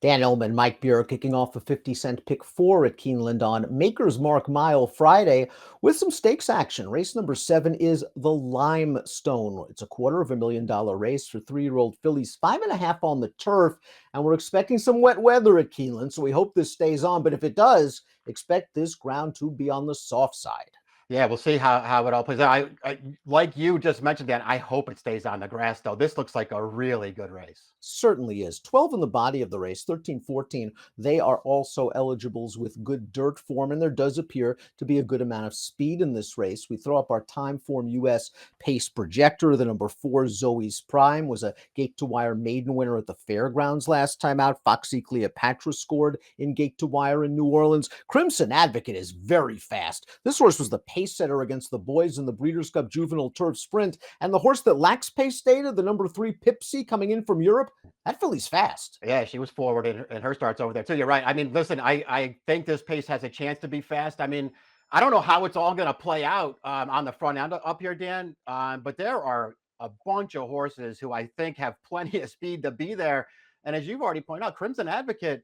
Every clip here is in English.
Dan Illman, Mike Buer kicking off a 50-cent pick four at Keeneland on Maker's Mark Mile Friday with some stakes action. Race number 7 is the Limestone. It's a $250,000 race for 3-year-old fillies, 5.5 on the turf. And we're expecting some wet weather at Keeneland, so we hope this stays on. But if it does, expect this ground to be on the soft side. Yeah, we'll see how it all plays out. I like you just mentioned, Dan, I hope it stays on the grass, though. This looks like a really good race. Certainly is. 12 in the body of the race, 13, 14. They are also eligibles with good dirt form, and there does appear to be a good amount of speed in this race. We throw up our Time Form US pace projector. The number 4, Zoe's Prime, was a gate-to-wire maiden winner at the fairgrounds last time out. Foxy Cleopatra scored in gate-to-wire in New Orleans. Crimson Advocate is very fast. This horse was the pace setter against the boys in the Breeders' Cup Juvenile Turf Sprint, and the horse that lacks pace data, the number 3, Pipsy, coming in from Europe, that filly's fast. Yeah, she was forward in her starts over there too. You're right. I mean, listen, I think this pace has a chance to be fast. I mean, I don't know how it's all going to play out on the front end up here, Dan, but there are a bunch of horses who I think have plenty of speed to be there. And as you've already pointed out, Crimson Advocate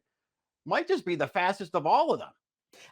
might just be the fastest of all of them.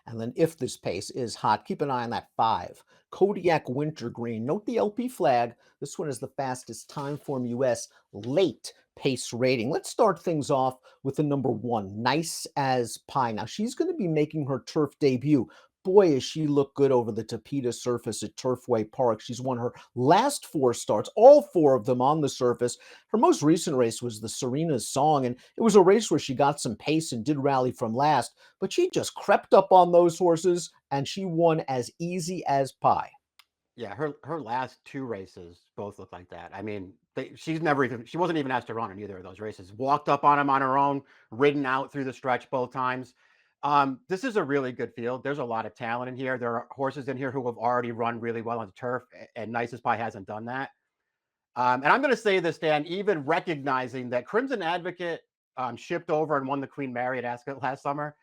And then if this pace is hot, keep an eye on that 5, Kodiak Wintergreen. Note the LP flag. This one is the fastest Time Form US late pace rating. Let's start things off with the number 1, Nice as Pie. Now, she's going to be making her turf debut. Boy, does she look good over the Tapeta surface at Turfway Park. She's won her last 4 starts, all 4 of them on the surface. Her most recent race was the Serena's Song, and it was a race where she got some pace and did rally from last, but she just crept up on those horses, and she won as easy as pie. Yeah, her last 2 races both look like that. I mean, she wasn't even asked to run in either of those races. Walked up on him on her own, ridden out through the stretch both times. This is a really good field. There's a lot of talent in here. There are horses in here who have already run really well on the turf, and Nice as Pie hasn't done that. And I'm going to say this, Dan, even recognizing that Crimson Advocate shipped over and won the Queen Mary at Ascot last summer.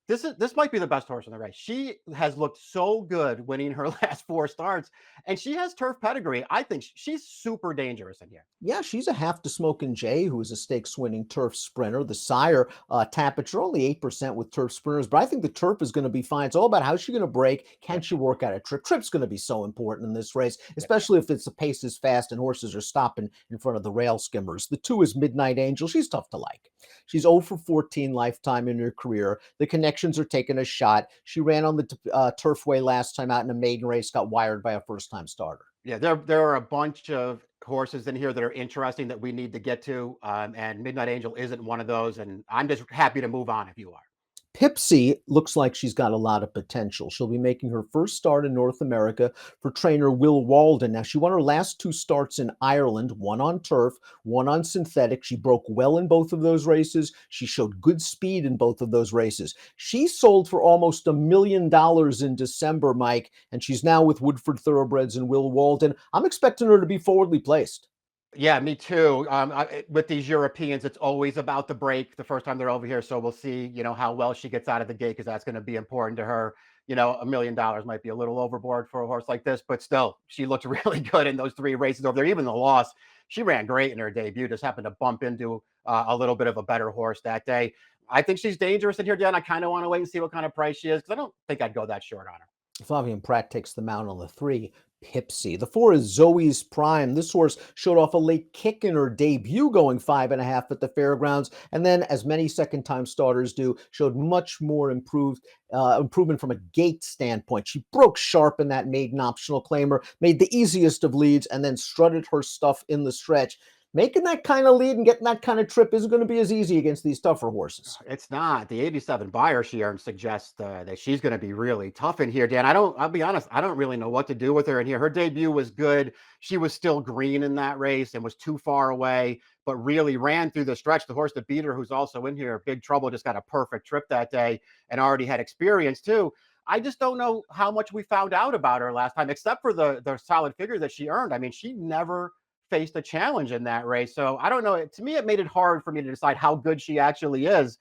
This might be the best horse in the race. She has looked so good winning her last 4 starts, and she has turf pedigree. I think she's super dangerous in here. Yeah, she's a half to Smokin' Jay, who is a stakes-winning turf sprinter. The sire, Tapich, are only 8% with turf sprinters, but I think the turf is going to be fine. It's all about how's she going to break. Can she work out a trip? Trip's going to be so important in this race, especially if the pace is fast and horses are stopping in front of the rail skimmers. The 2 is Midnight Angel. She's tough to like. She's 0 for 14 lifetime in her career. The connections are taking a shot. She ran on the Turfway last time out in a maiden race, got wired by a first-time starter. Yeah, there are a bunch of horses in here that are interesting that we need to get to, and Midnight Angel isn't one of those, and I'm just happy to move on if you are. Pipsy looks like she's got a lot of potential. She'll be making her first start in North America for trainer Will Walden. Now, she won her last 2 starts in Ireland, one on turf, one on synthetic. She broke well in both of those races. She showed good speed in both of those races. She sold for almost $1 million in December, Mike, and she's now with Woodford Thoroughbreds and Will Walden. I'm expecting her to be forwardly placed. Yeah, me too. With these Europeans, it's always about the break the first time they're over here. So we'll see, how well she gets out of the gate, because that's going to be important to her. $1 million might be a little overboard for a horse like this, but still, she looked really good in those 3 races over there. Even the loss, she ran great in her debut. Just happened to bump into a little bit of a better horse that day. I think she's dangerous in here, Dan. I kind of want to wait and see what kind of price she is, because I don't think I'd go that short on her. Flavien Prat takes the mount on the 3, Pipsy. The 4 is Zoe's Prime. This horse showed off a late kick in her debut, going 5.5 at the fairgrounds, and then, as many second-time starters do, showed much more improvement from a gait standpoint. She broke sharp in that maiden optional claimer, made the easiest of leads, and then strutted her stuff in the stretch. Making that kind of lead and getting that kind of trip isn't going to be as easy against these tougher horses. It's not. The 87 buyer she earned suggests that she's going to be really tough in here, Dan. I'll be honest, I don't really know what to do with her in here. Her debut was good. She was still green in that race and was too far away, but really ran through the stretch. The horse that beat her, who's also in here, Big Trouble, just got a perfect trip that day and already had experience too. I just don't know how much we found out about her last time, except for the solid figure that she earned. I mean, she never faced a challenge in that race. So I don't know. To me, it made it hard for me to decide how good she actually is.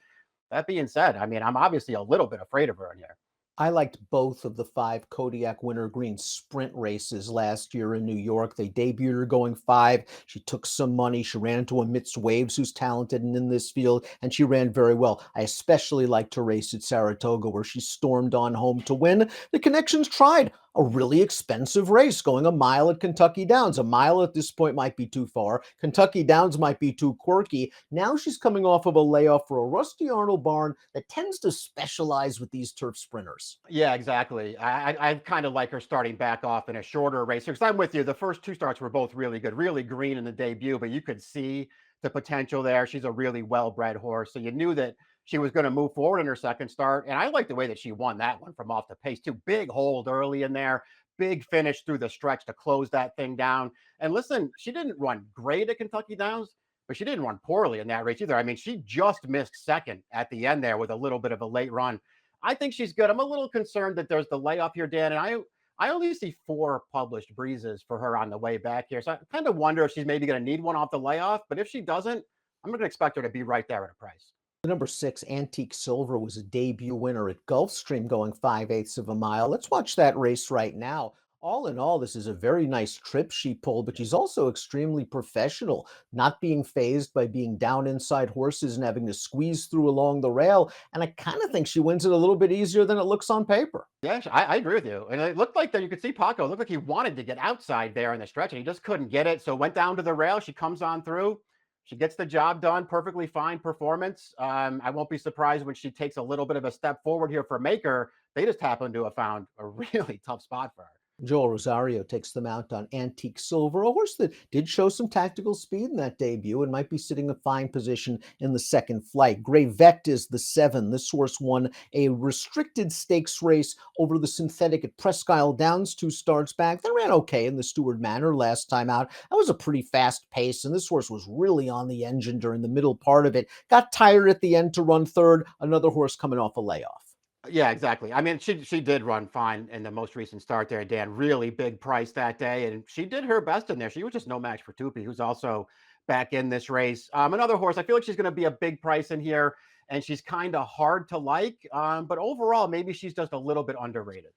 That being said, I mean, I'm obviously a little bit afraid of her in here. I liked both of the 5 Kodiak Wintergreen sprint races last year in New York. They debuted her going 5. She took some money. She ran into a Mitz Waves, who's talented and in this field, and she ran very well. I especially liked her race at Saratoga, where she stormed on home to win. The Connections tried a really expensive race, going a mile at Kentucky Downs. A mile at this point might be too far. Kentucky Downs might be too quirky. Now she's coming off of a layoff for a Rusty Arnold barn that tends to specialize with these turf sprinters. Yeah, exactly. I kind of like her starting back off in a shorter race because I'm with you. The first two starts were both really good, really green in the debut, but you could see the potential there. She's a really well-bred horse, so you knew that she was going to move forward in her second start. And I like the way that she won that one from off the pace too. Big hold early in there, big finish through the stretch to close that thing down. And listen, she didn't run great at Kentucky Downs, but she didn't run poorly in that race either. I mean, she just missed second at the end there with a little bit of a late run. I think she's good. I'm a little concerned that there's the layoff here, Dan, and I only see 4 published breezes for her on the way back here. So I kind of wonder if she's maybe going to need one off the layoff. But if she doesn't, I'm going to expect her to be right there at a price. The number 6, Antique Silver, was a debut winner at Gulfstream, going 5/8 of a mile. Let's watch that race right now. All in all, this is a very nice trip she pulled, but she's also extremely professional, not being phased by being down inside horses and having to squeeze through along the rail. And I kind of think she wins it a little bit easier than it looks on paper. Yeah, I agree with you. And it looked like that you could see Paco. It looked like he wanted to get outside there in the stretch and he just couldn't get it. So went down to the rail. She comes on through. She gets the job done. Perfectly fine performance. I won't be surprised when she takes a little bit of a step forward here for Maker. They just happen to have found a really tough spot for her. Joel Rosario takes them out on Antique Silver, a horse that did show some tactical speed in that debut and might be sitting a fine position in the second flight. Gray Vect is the 7. This horse won a restricted stakes race over the synthetic at Presque Isle Downs 2 starts back. They ran okay in the Stewart Manor last time out. That was a pretty fast pace, and this horse was really on the engine during the middle part of it. Got tired at the end to run third. Another horse coming off a layoff. Yeah, exactly. I mean, she did run fine in the most recent start there, Dan. Really big price that day, and she did her best in there. She was just no match for Tupi, who's also back in this race. Another horse, I feel like she's going to be a big price in here, and she's kind of hard to like. But overall, maybe she's just a little bit underrated.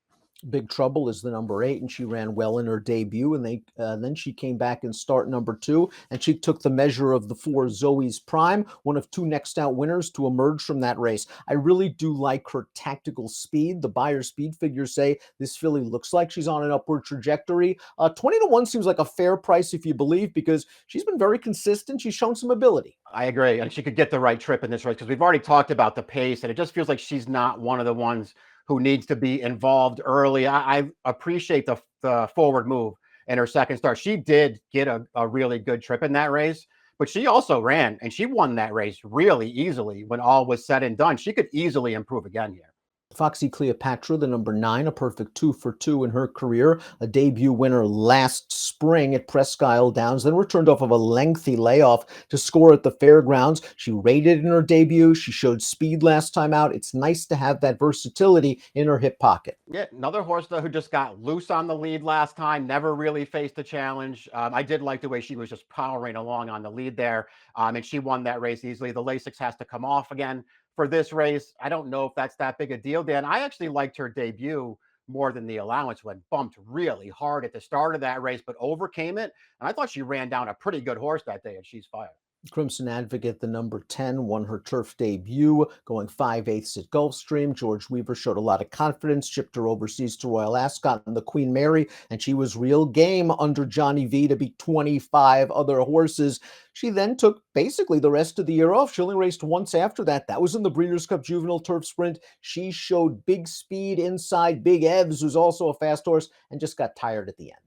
Big Trouble is the number 8, and she ran well in her debut. And then she came back in start number 2, and she took the measure of the 4 Zoe's Prime, one of 2 next out winners to emerge from that race. I really do like her tactical speed. The buyer speed figures say this filly looks like she's on an upward trajectory. 20 to 1 seems like a fair price if you believe, because she's been very consistent. She's shown some ability. I agree, and she could get the right trip in this race because we've already talked about the pace, and it just feels like she's not one of the ones who needs to be involved early. I appreciate the forward move in her second start. She did get a really good trip in that race, but she also ran and she won that race really easily when all was said and done. She could easily improve again here. Foxy Cleopatra, the number 9, a perfect 2 for 2 in her career, a debut winner last spring at Presque Isle Downs, then returned off of a lengthy layoff to score at the fairgrounds. She rated in her debut. She showed speed last time out. It's nice to have that versatility in her hip pocket. Yeah, another horse though who just got loose on the lead last time, never really faced a challenge. I did like the way she was just powering along on the lead there, and she won that race easily. The Lasix has to come off again for this race. I don't know if that's that big a deal, Dan. I actually liked her debut more than the allowance when bumped really hard at the start of that race, but overcame it. And I thought she ran down a pretty good horse that day, and she's fired. Crimson Advocate, the number 10, won her turf debut, going 5/8 at Gulfstream. George Weaver showed a lot of confidence, shipped her overseas to Royal Ascot and the Queen Mary, and she was real game under Johnny V to beat 25 other horses. She then took basically the rest of the year off. She only raced once after that. That was in the Breeders' Cup Juvenile Turf Sprint. She showed big speed inside Big Evs, who's also a fast horse, and just got tired at the end.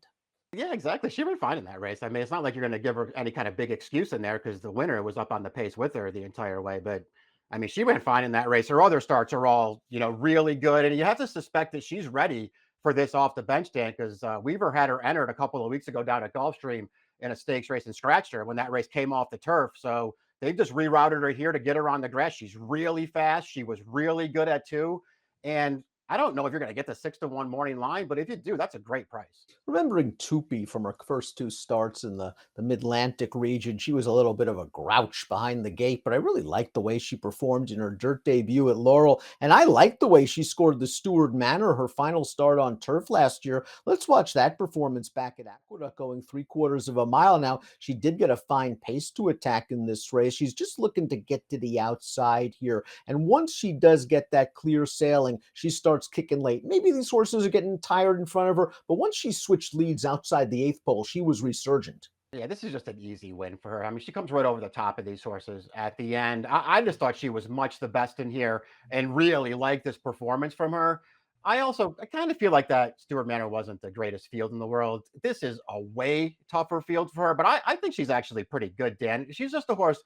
Yeah, exactly. She ran fine in that race. I mean, it's not like you're going to give her any kind of big excuse in there because the winner was up on the pace with her the entire way. But I mean, she ran fine in that race. Her other starts are all, really good. And you have to suspect that she's ready for this off the bench, Dan, because Weaver had her entered a couple of weeks ago down at Gulfstream in a stakes race and scratched her when that race came off the turf. So they've just rerouted her here to get her on the grass. She's really fast. She was really good at 2. And I don't know if you're going to get the 6-1 morning line, but if you do, that's a great price. Remembering Tupi from her first two starts in the Mid-Atlantic region, she was a little bit of a grouch behind the gate, but I really liked the way she performed in her dirt debut at Laurel, and I liked the way she scored the Stewart Manor, her final start on turf last year. Let's watch that performance back at Aqueduct, going 3/4 of a mile. Now, she did get a fine pace to attack in this race. She's just looking to get to the outside here, and once she does get that clear sailing, she starts kicking late. Maybe these horses are getting tired in front of her, but once she switched leads outside the eighth pole, she was resurgent. Yeah, this is just an easy win for her. I mean, she comes right over the top of these horses at the end. I just thought she was much the best in here and really liked this performance from her. I kind of feel like that Stuart Manor wasn't the greatest field in the world. This is a way tougher field for her, but I think she's actually pretty good, Dan. She's just a horse.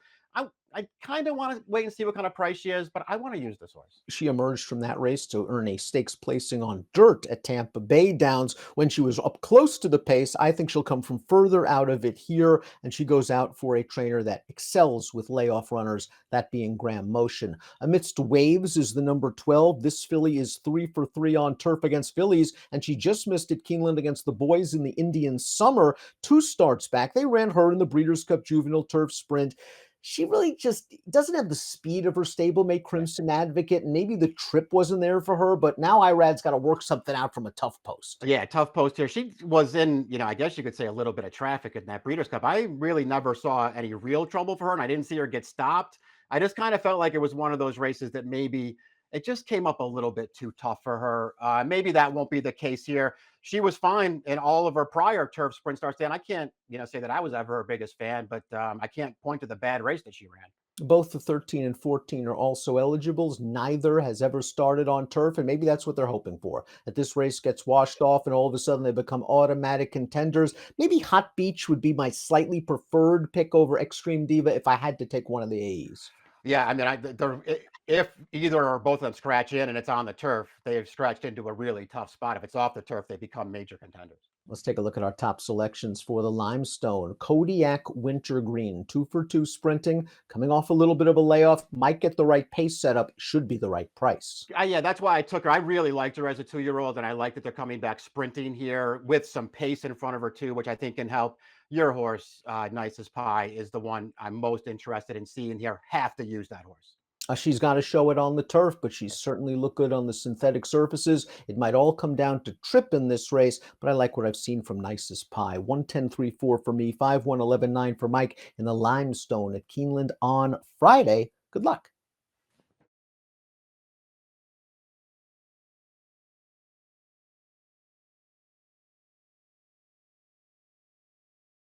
I kind of want to wait and see what kind of price she is, but I want to use this horse. She emerged from that race to earn a stakes placing on dirt at Tampa Bay Downs when she was up close to the pace. I think she'll come from further out of it here, and she goes out for a trainer that excels with layoff runners, that being Graham Motion. Amidst Waves is the number 12. This filly is 3 for 3 on turf against fillies, and she just missed at Keeneland against the boys in the Indian Summer. Two starts back, they ran her in the Breeders' Cup Juvenile Turf Sprint. She really just doesn't have the speed of her stablemate Crimson Advocate, and maybe the trip wasn't there for her, but now Irad's got to work something out from a tough post. Yeah, tough post here. She was in, I guess you could say a little bit of traffic in that Breeders' Cup. I really never saw any real trouble for her, and I didn't see her get stopped. I just kind of felt like it was one of those races that maybe it just came up a little bit too tough for her. Maybe that won't be the case here. She was fine in all of her prior turf sprint starts. Dan, I can't, say that I was ever her biggest fan, but I can't point to the bad race that she ran. Both the 13 and 14 are also eligibles. Neither has ever started on turf, and maybe that's what they're hoping for. That this race gets washed off and all of a sudden they become automatic contenders. Maybe Hot Beach would be my slightly preferred pick over Extreme Diva if I had to take one of the AEs. Yeah, I mean, if either or both of them scratch in and it's on the turf, they've scratched into a really tough spot. If it's off the turf, they become major contenders. Let's take a look at our top selections for the Limestone. Kodiak Wintergreen, 2 for 2 sprinting, coming off a little bit of a layoff, might get the right pace setup, should be the right price. Yeah, that's why I took her. I really liked her as a 2-year-old, and I like that they're coming back sprinting here with some pace in front of her too, which I think can help. Your horse, Nice as Pie, is the one I'm most interested in seeing here. Have to use that horse. She's got to show it on the turf, but she's certainly looked good on the synthetic surfaces. It might all come down to trip in this race, but I like what I've seen from Nicest Pie. 110.34 for me, 5-1-11.9 for Mike in the Limestone at Keeneland on Friday. Good luck.